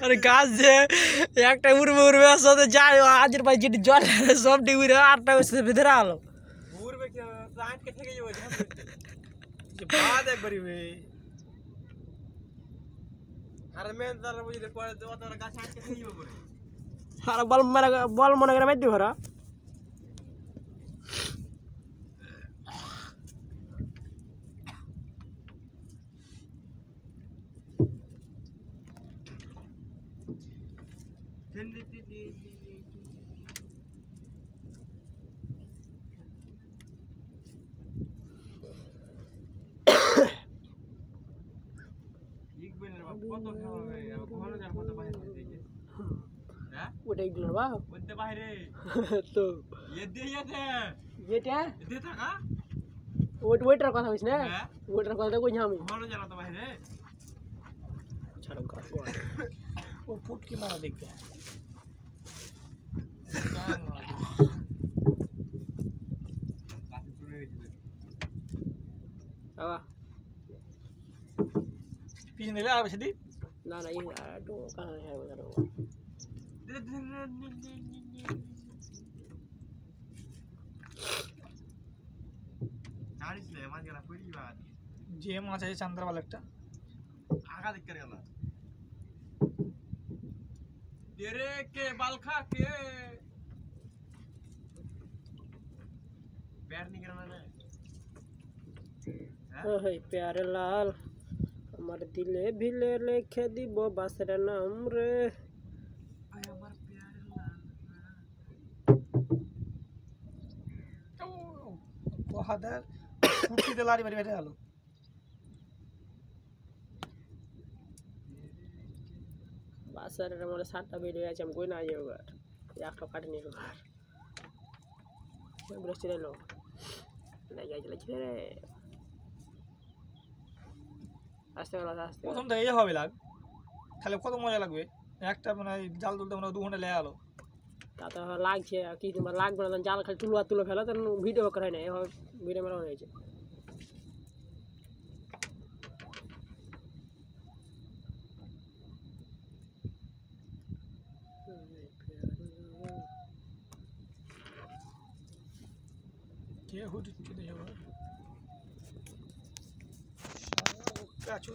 আরে গাছ যে একটা উড়বে উড়বে সাথে যায় আজের ভাই যেটি জল সব ডিউরে আটটা ভিতরে আলো উড়বে কি প্লান্ট কে থেকে যাবে যে বাদ একবারই বে আর মেন তার বুঝলে পরে তো তোর গাছ আটকে থেকে যাবে পরে আর বল মনে করে মাইতে ভরা কত খাওয়াবে ঘরে যার কত বাইরে থেকে হ্যাঁ ওটাই গুলো বা ওতে বাইরে তো এতে যেটা এতে থাকা ওইটার কথা হইছ না ওইটার কথা কই আমি ঘরে যারা তো বাইরে ছাড়ো গাছ ও ফুট কি মারা দেখবে বাবা পিছন দিলে আর বেশি না না এই একটু কানে হ্যাঁ বলো জানিস না মাছ গেলা পড়ি বাদ যে মাছ আছে চান্দ্রাবাল একটা আগা দেখ করে গেল तेरे के बालखा के पैर नहीं करना है ওই প্যারে লাল আমার দিলে ভিলে লিখে দিব বাসের নাম রে आय আমার प्यार लाल তো হাতে ফুটিতে লারি মারি বেটে গেল বাসের আমার সাতটা বেরিয়ে আছে আমি কই না যাবো আর একটা কাটে নিয়ে ঘর বৃষ্টি এলো লাগছে রে আস্তে আস্তে প্রথম তো এই হবে লাগ তাহলে কত মজা লাগবে একটা মানে জাল তুলতে মানে 2 ঘন্টা লেগে গেল তা তো লাগছে কি তোমার লাগবে না জাল খালি তুলে ফেলো তখন ভিডিও করাই না এভাবে ভিডিও মেলা হয়েছে কে হুটি চলে যাবে কাচু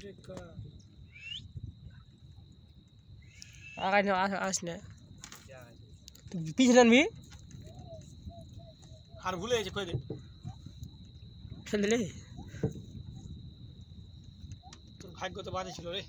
দেখা আগাই না আস না পিছনে আনবি আর ভুলে গেছে কই দে ফেলে দিলে তোর ভাগ্য তো বাজে ছিল রে